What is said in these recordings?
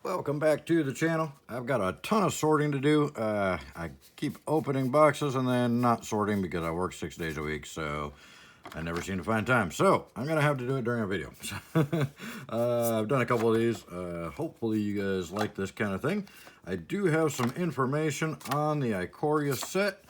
Welcome back to the channel. I've got a ton of sorting to do. I keep opening boxes and then not sorting because I work 6 days a week, so I never seem to find time. So I'm gonna have to do it during a video. I've done a couple of these. Hopefully you guys like this kind of thing. I do have some information on the Ikoria set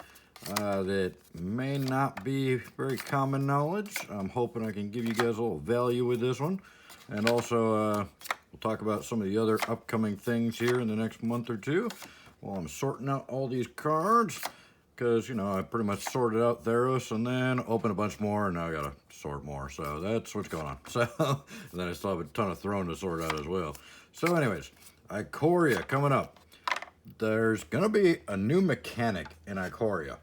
that may not be very common knowledge. I'm hoping I can give you guys a little value with this one. And also, we'll talk about some of the other upcoming things here in the next month or two while I'm sorting out all these cards. Because, you know, I pretty much sorted out Theros and then opened a bunch more, and now I gotta sort more. So that's what's going on. So, and then I still have a ton of Throne to sort out as well. So anyways, Ikoria coming up. There's gonna be a new mechanic in Ikoria.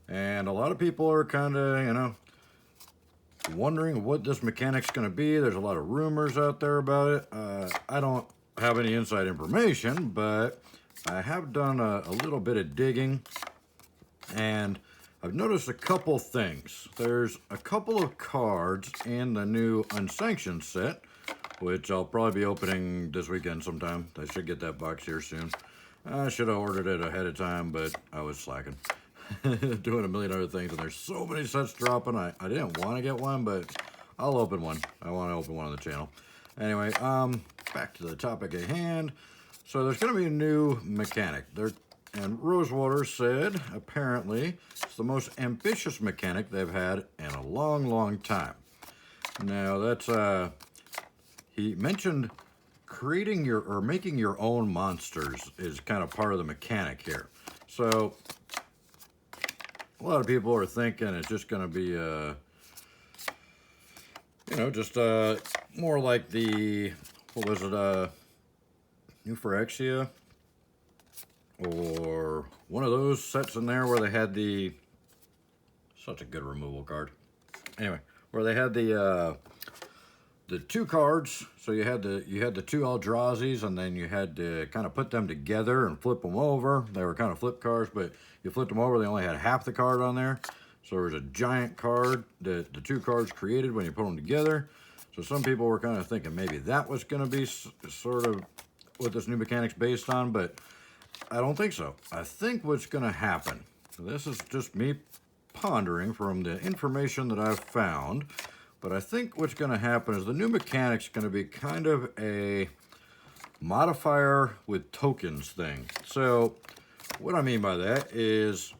And a lot of people are kind of, you know, wondering what this mechanic's going to be. There's a lot of rumors out there about it. I don't have any inside information, but I have done a little bit of digging, and I've noticed a couple things. There's a couple of cards in the new unsanctioned set, which I'll probably be opening this weekend sometime. I should get that box here soon. I should have ordered it ahead of time, but I was slacking. Doing a million other things, and there's so many sets dropping. I didn't want to get one, but I'll open one. I want to open one on the channel. Anyway, back to the topic at hand. So there's going to be a new mechanic. And Rosewater said, apparently, it's the most ambitious mechanic they've had in a long, long time. Now, that's, he mentioned creating or making your own monsters is kind of part of the mechanic here. So a lot of people are thinking it's just going to be, you know, just more like the, what was it, New Phyrexia? Or one of those sets in there where they had the, such a good removal card. Anyway, where they had the two cards. So you had the two Eldrazi's, and then you had to kind of put them together and flip them over. They were kind of flip cards, but you flipped them over, they only had half the card on there. So there was a giant card that the two cards created when you put them together. So some people were kind of thinking maybe that was going to be sort of what this new mechanic's based on, but I don't think so. I think what's going to happen, this is just me pondering from the information that I've found, but I think what's going to happen is the new mechanic's going to be kind of a modifier with tokens thing. So what I mean by that is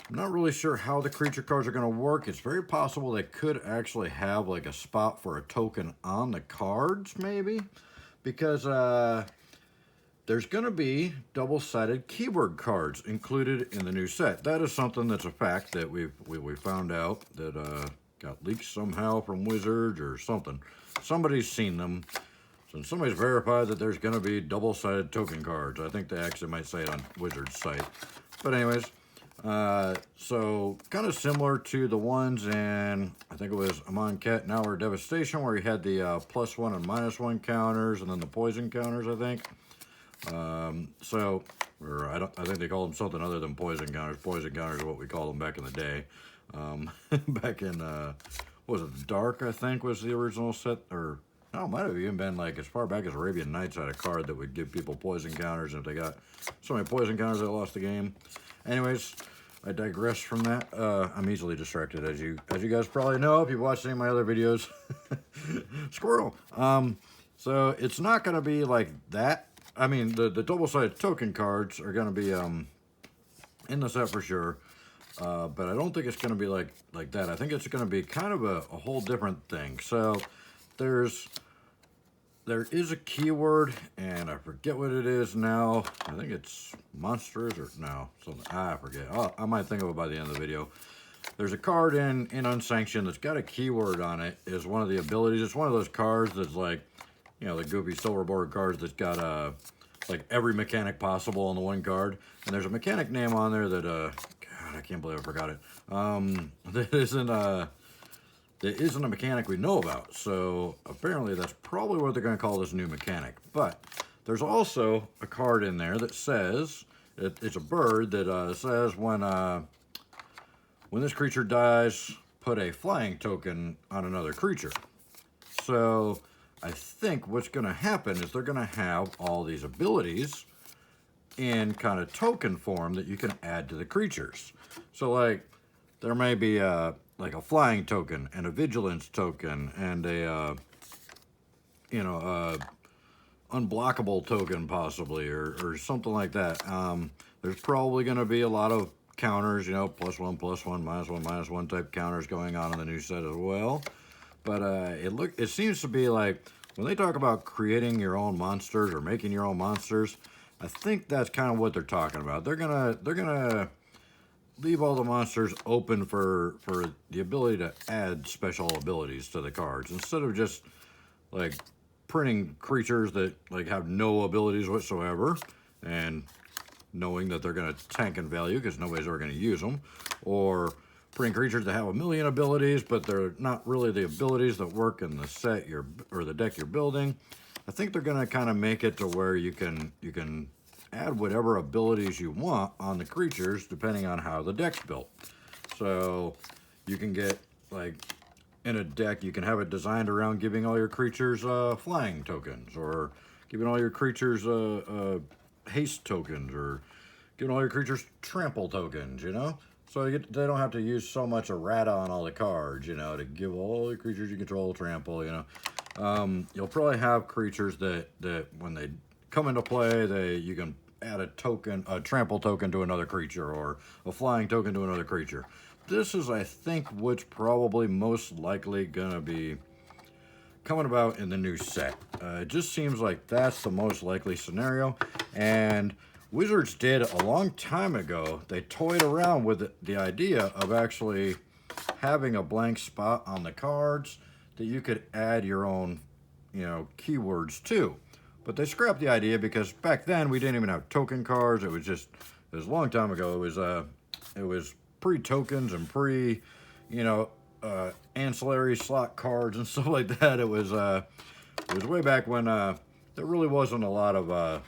I'm not really sure how the creature cards are going to work. It's very possible they could actually have like a spot for a token on the cards, maybe, because there's going to be double-sided keyword cards included in the new set. That is something that's a fact that we found out that got leaked somehow from Wizards or something. Somebody's seen them. So somebody's verified that there's going to be double-sided token cards. I think they actually might say it on Wizards' site. But anyways, so kind of similar to the ones in, I think it was Amon Ket, Now or Devastation, where you had the +1 and -1 counters, and then the poison counters, I think. I think they call them something other than poison counters. Poison counters are what we call them back in the day. Back in, what was it, Dark, I think, was the original set, or no, it might have even been like as far back as Arabian Nights had a card that would give people poison counters, and if they got so many poison counters, they lost the game. Anyways, I digress from that. I'm easily distracted, as you guys probably know if you've watched any of my other videos. Squirrel. So it's not going to be like that. I mean, the double-sided token cards are going to be in the set for sure, but I don't think it's going to be like that. I think it's going to be kind of a whole different thing. So there is a keyword, and I forget what it is now. I think it's monsters or no, something. I forget. I might think of it by the end of the video. There's a card in Unsanctioned that's got a keyword on it. Is one of the abilities. It's one of those cards that's like, you know, the goofy silver border cards that's got like every mechanic possible on the one card. And there's a mechanic name on there that God, I can't believe I forgot it. That isn't a mechanic we know about. So apparently that's probably what they're going to call this new mechanic. But there's also a card in there that says, it's a bird that says when this creature dies, put a flying token on another creature. So I think what's going to happen is they're going to have all these abilities in kind of token form that you can add to the creatures. So like there may be like a flying token and a vigilance token and a unblockable token possibly, or something like that. There's probably going to be a lot of counters, you know, +1, +1, -1, type counters going on in the new set as well. But it seems to be like when they talk about creating your own monsters or making your own monsters, I think that's kind of what they're talking about. They're gonna leave all the monsters open for the ability to add special abilities to the cards instead of just like printing creatures that like have no abilities whatsoever and knowing that they're going to tank in value because nobody's ever going to use them, or printing creatures that have a million abilities but they're not really the abilities that work in the set or the deck you're building. I think they're going to kind of make it to where you can add whatever abilities you want on the creatures depending on how the deck's built. So you can get like in a deck, you can have it designed around giving all your creatures flying tokens, or giving all your creatures haste tokens, or giving all your creatures trample tokens, you know? So they don't have to use so much errata on all the cards, you know, to give all the creatures you control trample, you know? You'll probably have creatures that when they come into play, you can add a trample token to another creature, or a flying token to another creature. This is, I think, what's probably most likely gonna be coming about in the new set. It just seems like that's the most likely scenario. And Wizards did a long time ago, they toyed around with the idea of actually having a blank spot on the cards that you could add your own, you know, keywords to. But they scrapped the idea because back then we didn't even have token cards. It was a long time ago. It was pre-tokens and ancillary slot cards and stuff like that. It was way back when there really wasn't a lot of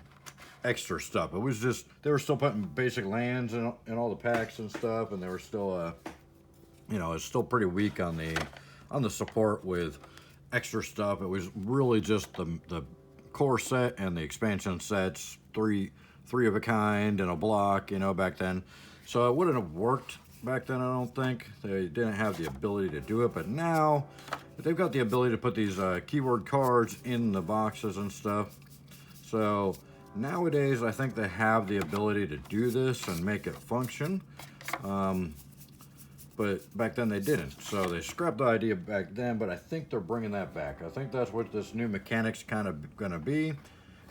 extra stuff. It was just, they were still putting basic lands in all the packs and stuff, and they were still it's still pretty weak on the support with extra stuff. It was really just the core set and the expansion sets, three of a kind and a block, you know, back then. So it wouldn't have worked back then, I don't think. They didn't have the ability to do it, but now they've got the ability to put these keyword cards in the boxes and stuff. So nowadays, I think they have the ability to do this and make it function. But back then they didn't. So they scrapped the idea back then, but I think they're bringing that back. I think that's what this new mechanic's kind of going to be,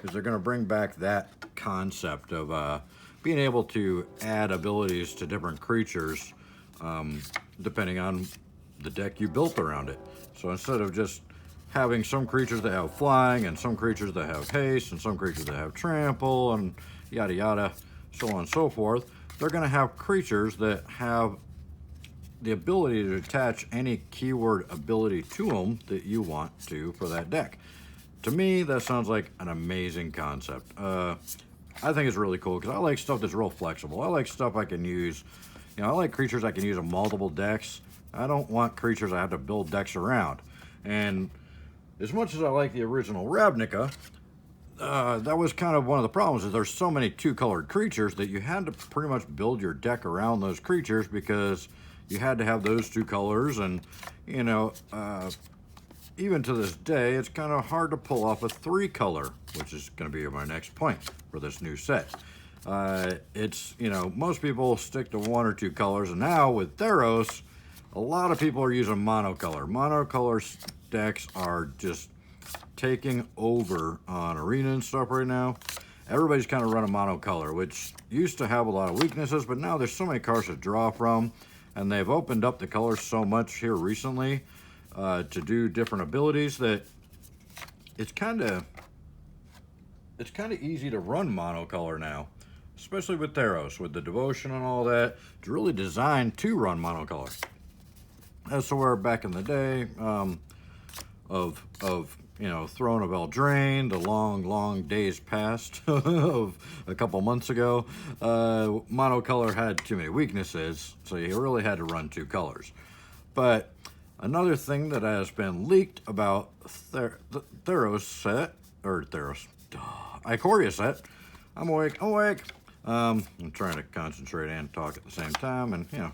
is they're going to bring back that concept of being able to add abilities to different creatures depending on the deck you built around it. So instead of just having some creatures that have flying and some creatures that have haste and some creatures that have trample and yada yada, so on and so forth, they're going to have creatures that have the ability to attach any keyword ability to them that you want to for that deck. To me, that sounds like an amazing concept. I think it's really cool because I like stuff that's real flexible. I like stuff I can use, I like creatures I can use in multiple decks. I don't want creatures I have to build decks around. And as much as I like the original Ravnica, that was kind of one of the problems, is there's so many two-colored creatures that you had to pretty much build your deck around those creatures because you had to have those two colors. And, even to this day, it's kind of hard to pull off a three-color, which is going to be my next point for this new set. Most people stick to one or two colors, and now with Theros, a lot of people are using monocolor. Monocolor decks are just taking over on Arena and stuff right now. Everybody's kind of running monocolor, which used to have a lot of weaknesses, but now there's so many cards to draw from, and they've opened up the colors so much here recently to do different abilities that it's kind of easy to run monocolor now, especially with Theros, with the devotion and all that. It's really designed to run monocolor. As to where back in the day of Throne of Eldraine, the long days past of a couple months ago, monocolor had too many weaknesses, so you really had to run two colors. But Another thing that has been leaked about the Theros set, or Theros, Ikoria set. I'm awake, I'm trying to concentrate and talk at the same time, and you know,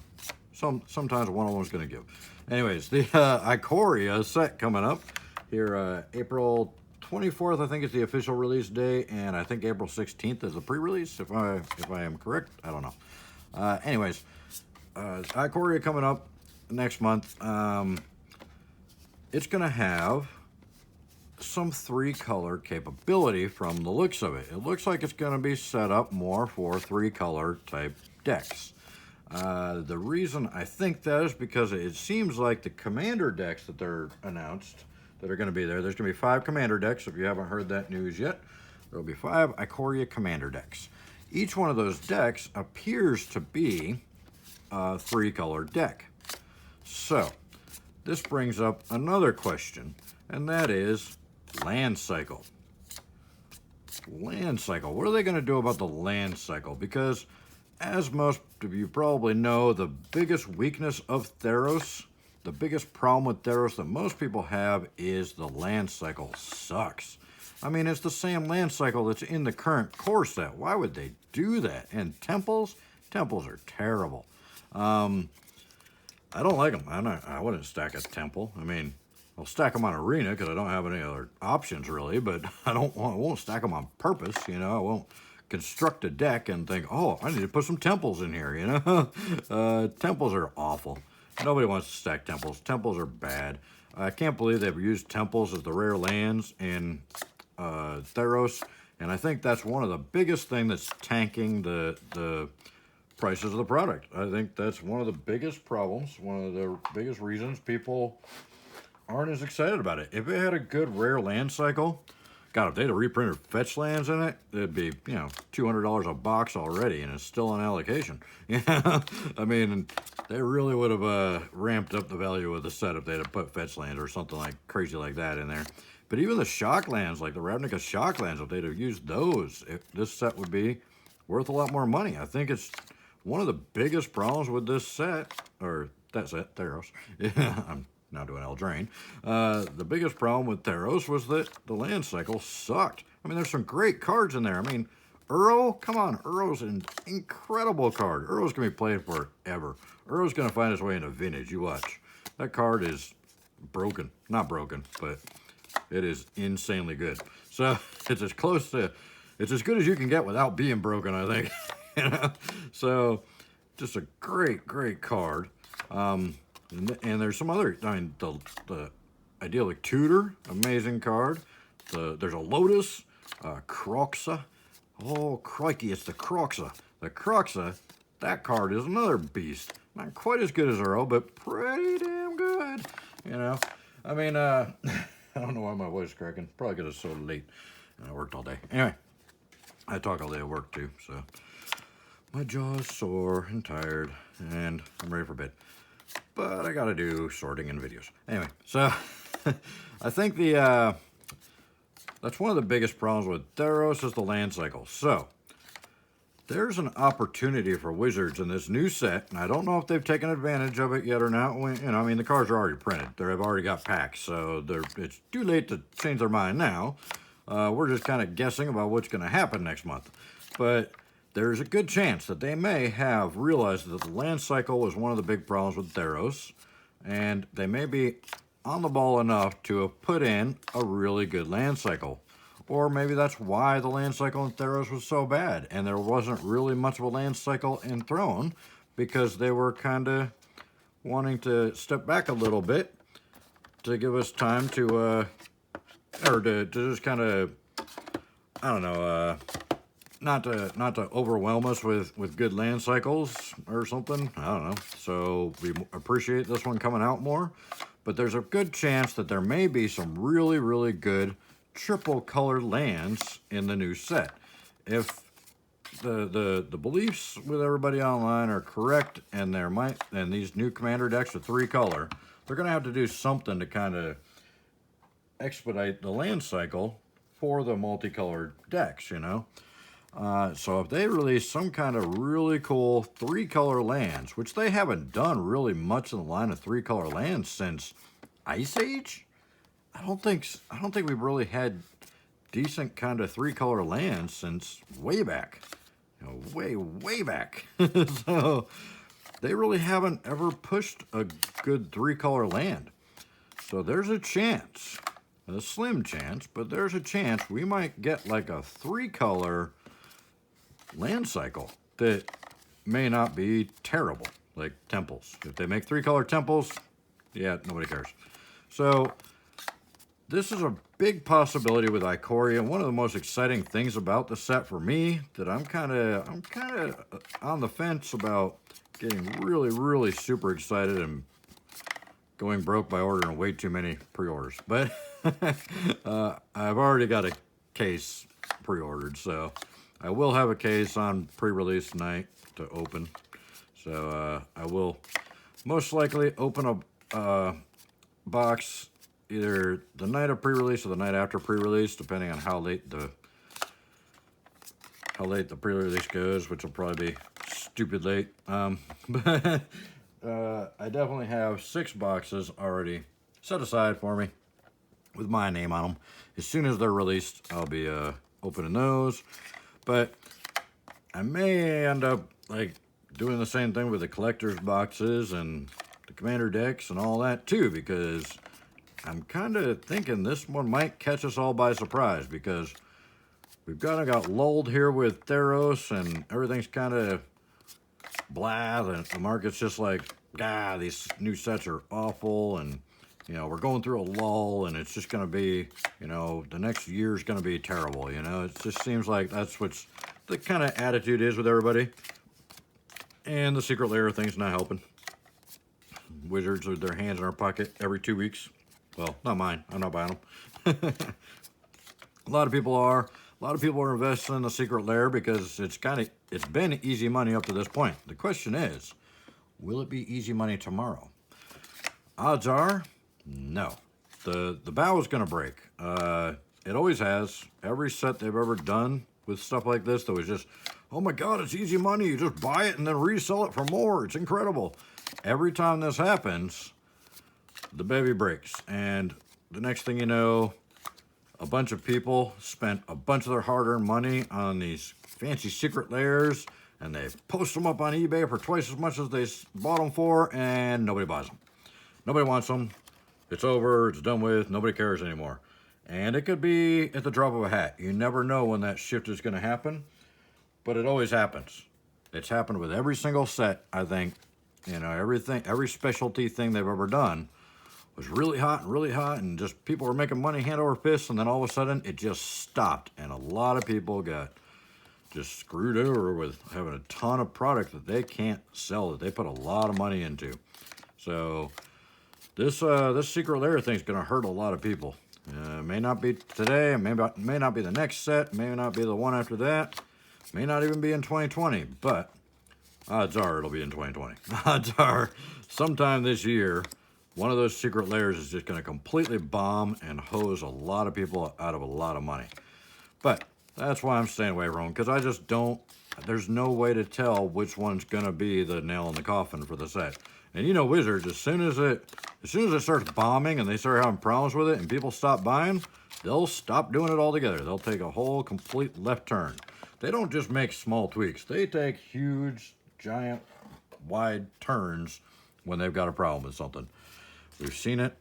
sometimes one of them is going to give. Anyways, the Ikoria set coming up here, April 24th, I think is the official release day, and I think April 16th is the pre-release, if I am correct. I don't know. Anyways, Ikoria coming up next month. It's going to have some 3-color capability from the looks of it. It looks like it's going to be set up more for 3-color type decks. The reason I think that is because it seems like the commander decks that they're announced that are going to be there, there's going to be 5 commander decks. If you haven't heard that news yet, there'll be 5 Ikoria commander decks. Each one of those decks appears to be a 3-color deck. So this brings up another question, and that is land cycle. Land cycle. What are they going to do about the land cycle? Because as most of you probably know, the biggest weakness of Theros, the biggest problem with Theros that most people have is the land cycle sucks. I mean, it's the same land cycle that's in the current core set. Why would they do that? And temples? Temples are terrible. I don't like them. I wouldn't stack a temple. I mean, I'll stack them on arena because I don't have any other options really, but I won't stack them on purpose, you know. I won't construct a deck and think, oh, I need to put some temples in here, you know. Temples are awful. Nobody wants to stack temples. Temples are bad. I can't believe they've used temples as the rare lands in Theros, and I think that's one of the biggest thing that's tanking the prices of the product. I think that's one of the biggest problems, one of the biggest reasons people aren't as excited about it. If it had a good rare land cycle, God, if they'd have reprinted fetch lands in it, it'd be, you know, $200 a box already, and it's still on allocation. Yeah, I mean, they really would have ramped up the value of the set if they'd have put fetch lands or something like crazy like that in there. But even the shock lands, like the Ravnica shock lands, if they'd have used those, this set would be worth a lot more money. I think it's one of the biggest problems with this set, or that set, Theros. Yeah, I'm now doing Eldraine. The biggest problem with Theros was that the land cycle sucked. I mean, there's some great cards in there. I mean, Uro, come on, Uro's an incredible card. Uro's going to be played forever. Uro's going to find his way into Vintage, you watch. That card is broken. Not broken, but it is insanely good. So it's as close to, it's as good as you can get without being broken, I think. You know? So just a great, great card. And there's some other, I mean, the Idyllic Tutor, amazing card. There's a Lotus, Croxa. Oh, crikey, it's the Croxa. The Croxa, that card is another beast. Not quite as good as Uro, but pretty damn good. You know, I mean, I don't know why my voice is cracking. Probably because it's so late and I worked all day. Anyway, I talk all day at work too, so my jaw's sore and tired, and I'm ready for bed. But I gotta do sorting and videos. Anyway, so I think that's one of the biggest problems with Theros is the land cycle. So there's an opportunity for Wizards in this new set, and I don't know if they've taken advantage of it yet or not. You know, I mean, the cards are already printed. They've already got packs, so it's too late to change their mind now. We're just kind of guessing about what's going to happen next month. But there's a good chance that they may have realized that the land cycle was one of the big problems with Theros, and they may be on the ball enough to have put in a really good land cycle. Or maybe that's why the land cycle in Theros was so bad, and there wasn't really much of a land cycle in Throne, because they were kind of wanting to step back a little bit to give us time to, or to just kind of, I don't know, not to overwhelm us with good land cycles or something. I don't know. So we appreciate this one coming out more, but there's a good chance that there may be some really, really good triple colored lands in the new set. If the beliefs with everybody online are correct, and these new commander decks are 3-color, they're gonna have to do something to kind of expedite the land cycle for the multicolored decks, you know. So if they release some kind of really cool 3-color lands, which they haven't done really much in the line of 3-color lands since Ice Age, I don't think we've really had decent kind of 3-color lands since way back, you know, way back. So they really haven't ever pushed a good 3-color land. So there's a chance, a slim chance, but there's a chance we might get like a 3-color land cycle that may not be terrible, like temples. If they make 3-color temples, yeah, nobody cares. So this is a big possibility with Ikoria. One of the most exciting things about the set for me that I'm kind of on the fence about getting really super excited and going broke by ordering way too many pre-orders. But I've already got a case pre-ordered, so I will have a case on pre-release night to open. So I will most likely open a box either the night of pre-release or the night after pre-release, depending on how late the pre-release goes, which will probably be stupid late. But I definitely have 6 boxes already set aside for me with my name on them. As soon as they're released, I'll be opening those. But I may end up like doing the same thing with the collector's boxes and the commander decks and all that too, because I'm kind of thinking this one might catch us all by surprise, because we've kind of got lulled here with Theros and everything's kind of blah, and the market's just like, these new sets are awful, and you know, we're going through a lull, and it's just going to be, you know, the next year's going to be terrible, you know. It just seems like that's what's the kind of attitude is with everybody. And the secret layer thing's not helping. Wizards with their hands in our pocket every 2 weeks. Well, not mine. I'm not buying them. A lot of people are. A lot of people are investing in the secret lair because it's been easy money up to this point. The question is, will it be easy money tomorrow? Odds are, no. The bow is going to break. It always has. Every set they've ever done with stuff like this that was just, oh my God, it's easy money. You just buy it and then resell it for more. It's incredible. Every time this happens, the baby breaks. And the next thing you know, a bunch of people spent a bunch of their hard-earned money on these fancy secret lairs, and they post them up on eBay for twice as much as they bought them for, and nobody buys them. Nobody wants them. It's over. It's done with. Nobody cares anymore. And it could be at the drop of a hat. You never know when that shift is going to happen, but it always happens. It's happened with every single set, I think. You know, every specialty thing they've ever done was really hot, and just people were making money hand over fist, and then all of a sudden it just stopped, and a lot of people got just screwed over with having a ton of product that they can't sell, that they put a lot of money into. So this secret lair thing is going to hurt a lot of people. May not be today, may not be the next set, may not be the one after that, may not even be in 2020, but odds are it'll be in 2020. Odds are sometime this year, one of those secret lairs is just going to completely bomb and hose a lot of people out of a lot of money. But that's why I'm staying away from them, because I just don't, there's no way to tell which one's going to be the nail in the coffin for the set. And you know, Wizards, as soon as it starts bombing and they start having problems with it and people stop buying, they'll stop doing it altogether. They'll take a whole complete left turn. They don't just make small tweaks. They take huge, giant, wide turns when they've got a problem with something. We've seen it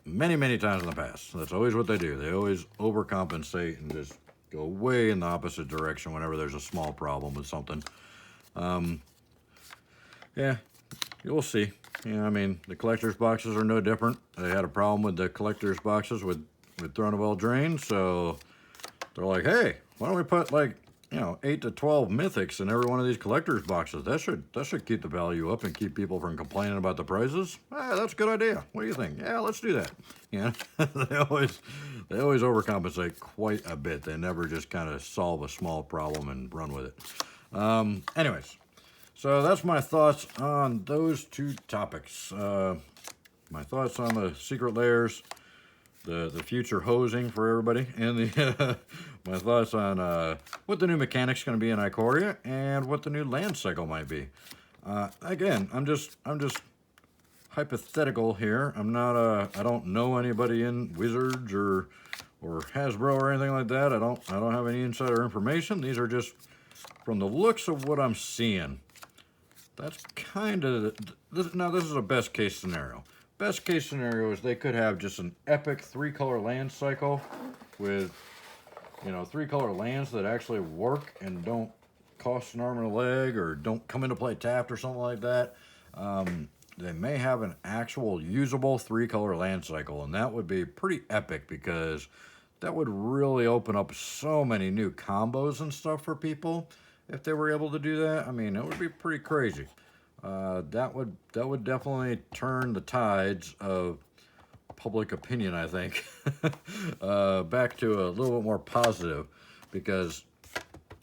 many times in the past. That's always what they do. They always overcompensate and just go way in the opposite direction whenever there's a small problem with something. Yeah, you'll see. Yeah, I mean, the collector's boxes are no different. They had a problem with the collector's boxes with Throne of Eldraine, so they're like, hey, why don't we put like, you know, 8 to 12 mythics in every one of these collector's boxes? That should keep the value up and keep people from complaining about the prices. Hey, that's a good idea. What do you think? Yeah, let's do that. Yeah, they always overcompensate quite a bit. They never just kind of solve a small problem and run with it. Anyways, so that's my thoughts on those two topics. My thoughts on the secret lairs. the future hosing for everybody, and the my thoughts on what the new mechanic's going to be in Ikoria and what the new land cycle might be. Again, I'm just hypothetical here. I'm not I don't know anybody in Wizards or Hasbro or anything like that. I don't have any insider information. These are just from the looks of what I'm seeing. That's kind of now this is a best case scenario. Best case scenario is they could have just an epic 3-color land cycle with, you know, 3-color lands that actually work and don't cost an arm and a leg or don't come into play tapped or something like that. They may have an actual usable 3-color land cycle, and that would be pretty epic because that would really open up so many new combos and stuff for people if they were able to do that. I mean, it would be pretty crazy. That would definitely turn the tides of public opinion, I think, back to a little bit more positive, because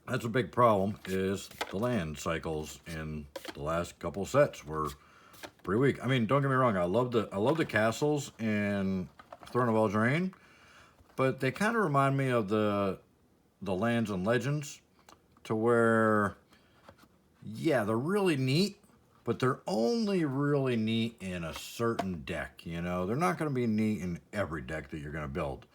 that's a big problem. Is the land cycles in the last couple sets were pretty weak. I mean, don't get me wrong. I love the castles in Throne of Eldraine, but they kind of remind me of the lands and legends, to where, yeah, they're really neat, but they're only really neat in a certain deck. You know, they're not going to be neat in every deck that you're going to build.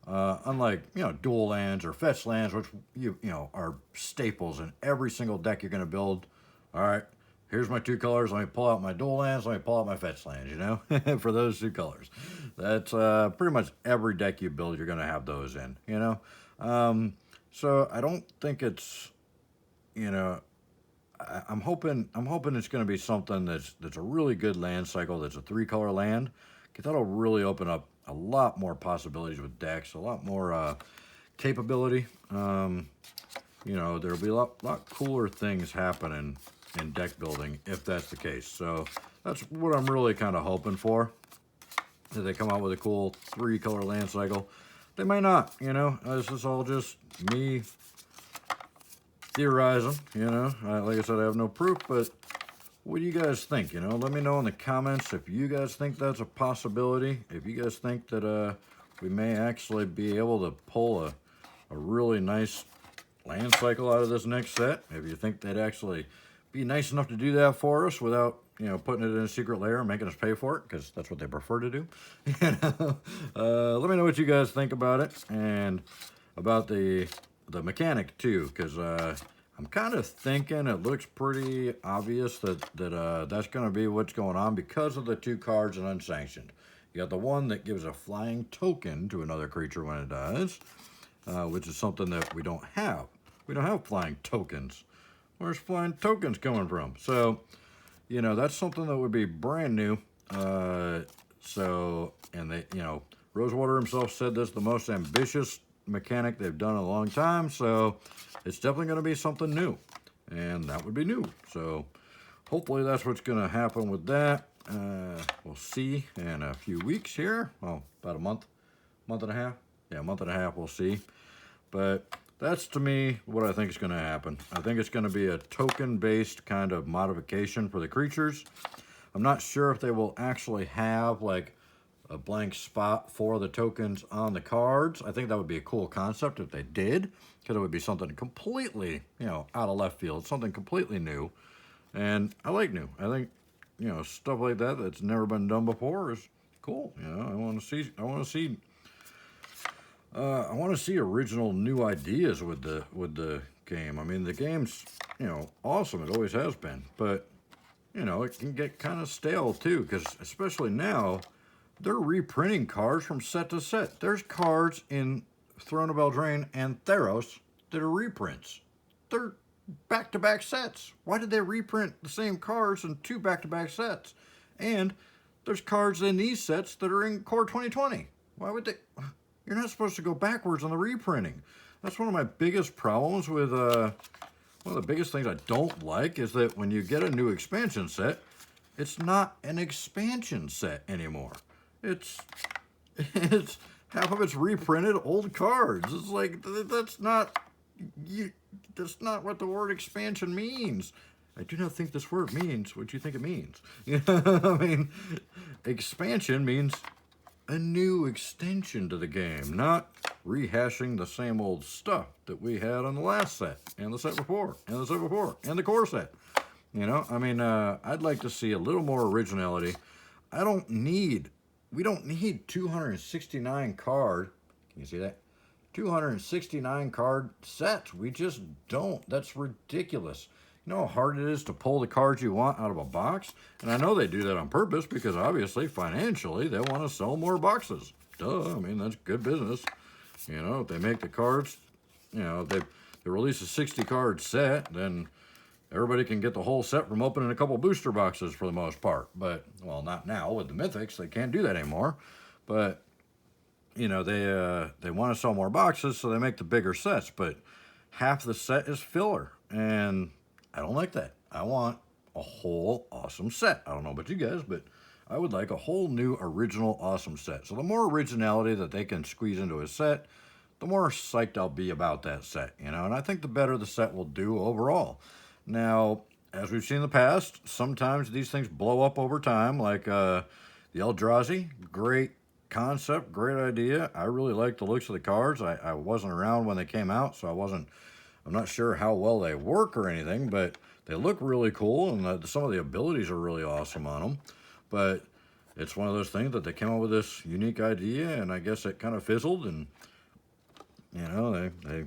Unlike, you know, dual lands or fetch lands, which you know are staples in every single deck you're going to build. All right, here's my 2 colors. Let me pull out my dual lands. Let me pull out my fetch lands. You know, for those 2 colors. That's pretty much every deck you build, you're going to have those in. You know, so I don't think it's, you know, I'm hoping it's going to be something that's a really good land cycle. That's a 3-color land, because that'll really open up a lot more possibilities with decks, a lot more capability. You know, there'll be a lot cooler things happening in deck building if that's the case. So that's what I'm really kind of hoping for. That they come out with a cool 3-color land cycle. They might not. You know, this is all just me theorizing, you know. Like I said, I have no proof, but what do you guys think? You know, let me know in the comments if you guys think that's a possibility. If you guys think that we may actually be able to pull a really nice land cycle out of this next set. If you think they'd actually be nice enough to do that for us without, you know, putting it in a secret lair and making us pay for it, because that's what they prefer to do. You know? Let me know what you guys think about it, and about the mechanic too, because I'm kind of thinking it looks pretty obvious that that's going to be what's going on because of the 2 cards in unsanctioned. You got the one that gives a flying token to another creature when it dies, which is something that we don't have. We don't have flying tokens. Where's flying tokens coming from? So, you know, that's something that would be brand new. So, and they, you know, Rosewater himself said this is the most ambitious mechanic they've done in a long time, so it's definitely going to be something new, and that would be new. So hopefully that's what's going to happen with that. We'll see in a few weeks here. Well, about a month and a half. Yeah, a month and a half, we'll see. But that's, to me, what I think is going to happen. I think it's going to be a token-based kind of modification for the creatures. I'm not sure if they will actually have, like, a blank spot for the tokens on the cards. I think that would be a cool concept if they did, because it would be something completely, you know, out of left field, something completely new. And I like new. I think, you know, stuff like that that's never been done before is cool. You know, I want to see original new ideas with the game. I mean, the game's, you know, awesome. It always has been, but, you know, it can get kind of stale too, because especially now, they're reprinting cards from set to set. There's cards in Throne of Eldraine and Theros that are reprints. They're back-to-back sets. Why did they reprint the same cards in 2 back-to-back sets? And there's cards in these sets that are in Core 2020. Why would they? You're not supposed to go backwards on the reprinting. That's one of my biggest problems with, one of the biggest things I don't like is that when you get a new expansion set, it's not an expansion set anymore. It's half of it's reprinted old cards. It's like, that's not what the word expansion means. I do not think this word means what you think it means. You know, I mean, expansion means a new extension to the game, not rehashing the same old stuff that we had on the last set, and the set before, and the set before, and the core set. You know, I mean, I'd like to see a little more originality. We don't need 269 card, can you see that? 269 card sets. We just don't. That's ridiculous. You know how hard it is to pull the cards you want out of a box? And I know they do that on purpose because obviously financially they want to sell more boxes. Duh, I mean, that's good business. You know, if they make the cards, you know, they release a 60 card set, then everybody can get the whole set from opening a couple booster boxes for the most part. But, well, not now with the Mythics. They can't do that anymore. But, you know, they want to sell more boxes, so they make the bigger sets. But half the set is filler. And I don't like that. I want a whole awesome set. I don't know about you guys, but I would like a whole new original awesome set. So the more originality that they can squeeze into a set, the more psyched I'll be about that set, you know? And I think the better the set will do overall. Now, as we've seen in the past, sometimes these things blow up over time, like the Eldrazi. Great concept, great idea. I really like the looks of the cards. I wasn't around when they came out, so I'm not sure how well they work or anything, but they look really cool, and some of the abilities are really awesome on them. But it's one of those things that they came up with this unique idea, and I guess it kind of fizzled, and, you know, they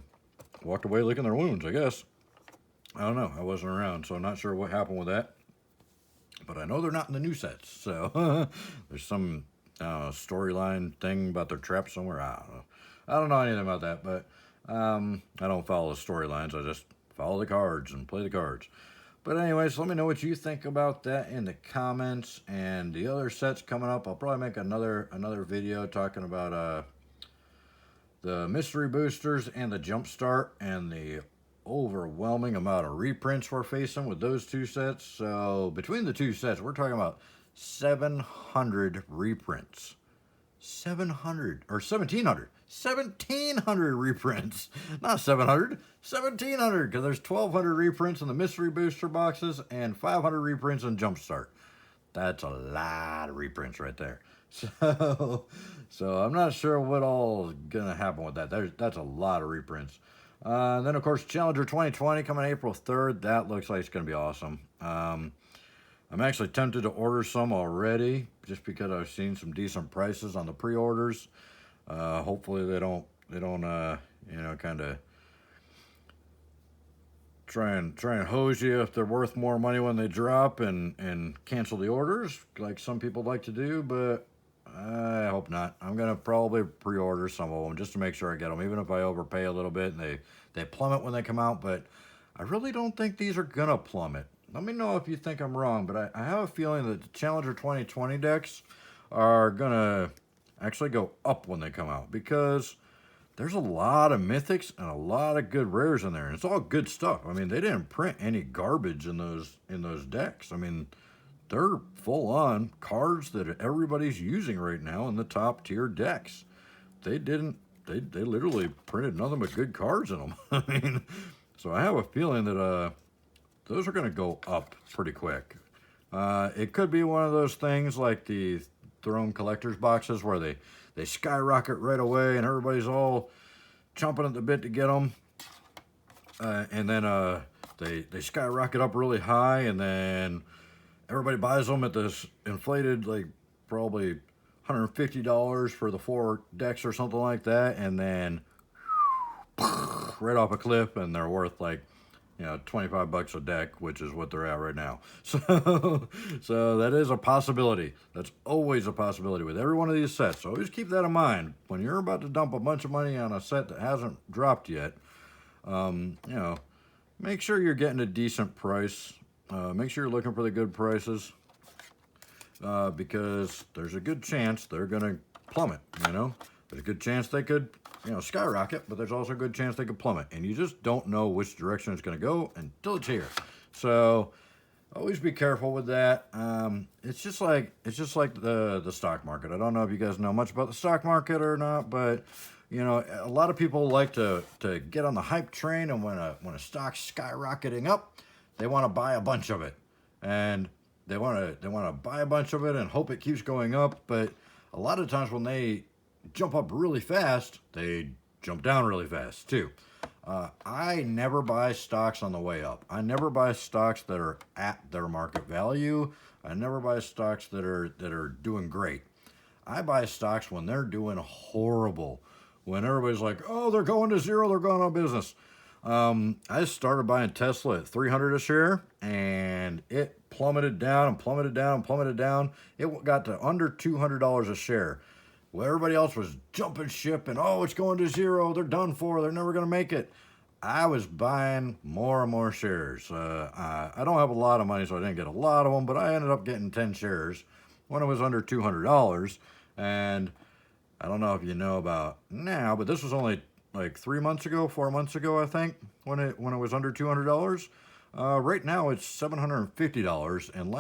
walked away licking their wounds, I guess. I don't know. I wasn't around, so I'm not sure what happened with that. But I know they're not in the new sets, so there's some storyline thing about their trap somewhere. I don't know anything about that, but I don't follow the storylines. I just follow the cards and play the cards. But anyways, let me know what you think about that in the comments. And the other sets coming up, I'll probably make another video talking about the mystery boosters and the jumpstart and the overwhelming amount of reprints we're facing with those two sets. So between the two sets, we're talking about 700 reprints. 700 or 1700. 1700 reprints. Not 700, 1700, because there's 1200 reprints in the mystery booster boxes and 500 reprints in Jumpstart. That's a lot of reprints right there. So I'm not sure what all is going to happen with that. That's a lot of reprints. Then, of course, Challenger 2020 coming April 3rd. That looks like it's going to be awesome. I'm actually tempted to order some already just because I've seen some decent prices on the pre-orders. Hopefully they don't you know, kind of try and hose you if they're worth more money when they drop and cancel the orders like some people like to do, but I hope not. I'm going to probably pre-order some of them just to make sure I get them, even if I overpay a little bit and they plummet when they come out, but I really don't think these are going to plummet. Let me know if you think I'm wrong, but I have a feeling that the Challenger 2020 decks are going to actually go up when they come out because there's a lot of mythics and a lot of good rares in there, and it's all good stuff. I mean, they didn't print any garbage in those decks. I mean, they're full-on cards that everybody's using right now in the top-tier decks. They literally printed nothing but good cards in them. I mean, so I have a feeling that those are going to go up pretty quick. It could be one of those things like the Throne collector's boxes where they skyrocket right away and everybody's all chomping at the bit to get them. And then they skyrocket up really high, and then everybody buys them at this inflated, like, probably $150 for the 4 decks or something like that, and then right off a cliff, and they're worth, like, you know, $25 a deck, which is what they're at right now. So that is a possibility. That's always a possibility with every one of these sets. So always keep that in mind. When you're about to dump a bunch of money on a set that hasn't dropped yet, you know, make sure you're getting a decent price. Make sure you're looking for the good prices because there's a good chance they're going to plummet, you know. There's a good chance they could, you know, skyrocket, but there's also a good chance they could plummet. And you just don't know which direction it's going to go until it's here. So always be careful with that. It's just like the stock market. I don't know if you guys know much about the stock market or not, but you know, a lot of people like to get on the hype train, and when a stock's skyrocketing up, they want to buy a bunch of it, and they want to buy a bunch of it and hope it keeps going up. But a lot of times when they jump up really fast, they jump down really fast too. I never buy stocks on the way up. I never buy stocks that are at their market value. I never buy stocks that are doing great. I buy stocks when they're doing horrible. When everybody's like, oh, they're going to zero, they're going out of business. I started buying Tesla at 300 a share, and it plummeted down and plummeted down and plummeted down. It got to under $200 a share. Well, everybody else was jumping ship and, oh, it's going to zero. They're done for. They're never going to make it. I was buying more and more shares. I don't have a lot of money, so I didn't get a lot of them, but I ended up getting 10 shares when it was under $200. And I don't know if you know about now, but this was only like 4 months ago, I think, when it was under $200. Right now it's $750, and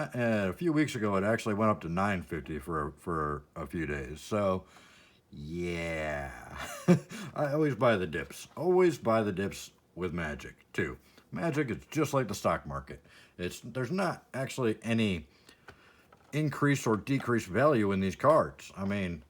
a few weeks ago it actually went up to $950 for a few days. So yeah, I always buy the dips. Always buy the dips with Magic too. Magic is just like the stock market. There's not actually any increase or decrease value in these cards. I mean,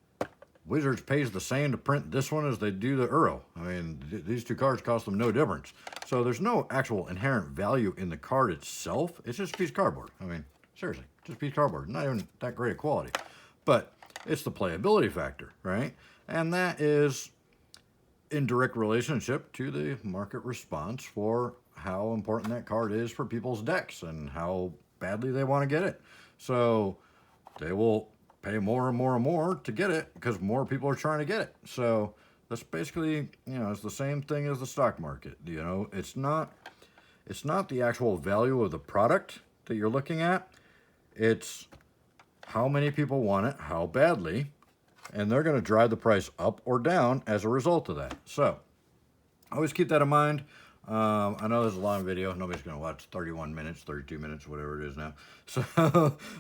Wizards pays the same to print this one as they do the Euro. I mean, these two cards cost them no difference. So there's no actual inherent value in the card itself. It's just a piece of cardboard. I mean, seriously, just a piece of cardboard. Not even that great a quality. But it's the playability factor, right? And that is in direct relationship to the market response for how important that card is for people's decks and how badly they want to get it. So they will pay more and more and more to get it because more people are trying to get it. So that's basically, it's the same thing as the stock market. It's not the actual value of the product that you're looking at. It's how many people want it, how badly, and they're going to drive the price up or down as a result of that. So always keep that in mind. I know this is a long video. Nobody's going to watch 31 minutes, 32 minutes, whatever it is now. So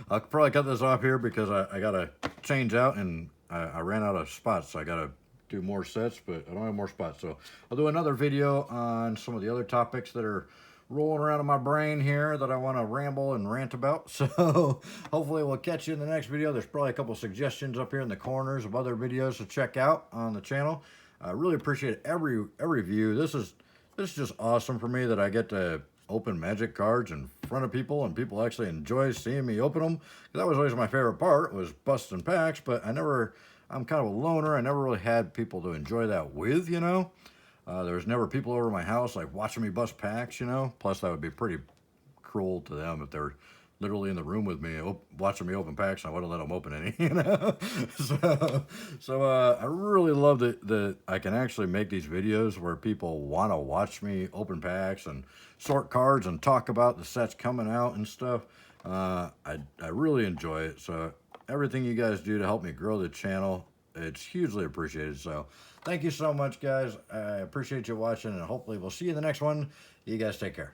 I'll probably cut this off here because I got to change out, and I ran out of spots. So I got to do more sets, but I don't have more spots. So I'll do another video on some of the other topics that are rolling around in my brain here that I want to ramble and rant about. So hopefully we'll catch you in the next video. There's probably a couple suggestions up here in the corners of other videos to check out on the channel. I really appreciate every view. This is just awesome for me that I get to open Magic cards in front of people, and people actually enjoy seeing me open them. That was always my favorite part, was busting packs, but I'm kind of a loner. I never really had people to enjoy that with, There was never people over my house like watching me bust packs, Plus that would be pretty cruel to them if they're literally in the room with me watching me open packs, and I wouldn't let them open any, So I really love that I can actually make these videos where people want to watch me open packs and sort cards and talk about the sets coming out and stuff. I really enjoy it. So everything you guys do to help me grow the channel, it's hugely appreciated. So thank you so much, guys. I appreciate you watching, and hopefully we'll see you in the next one. You guys take care.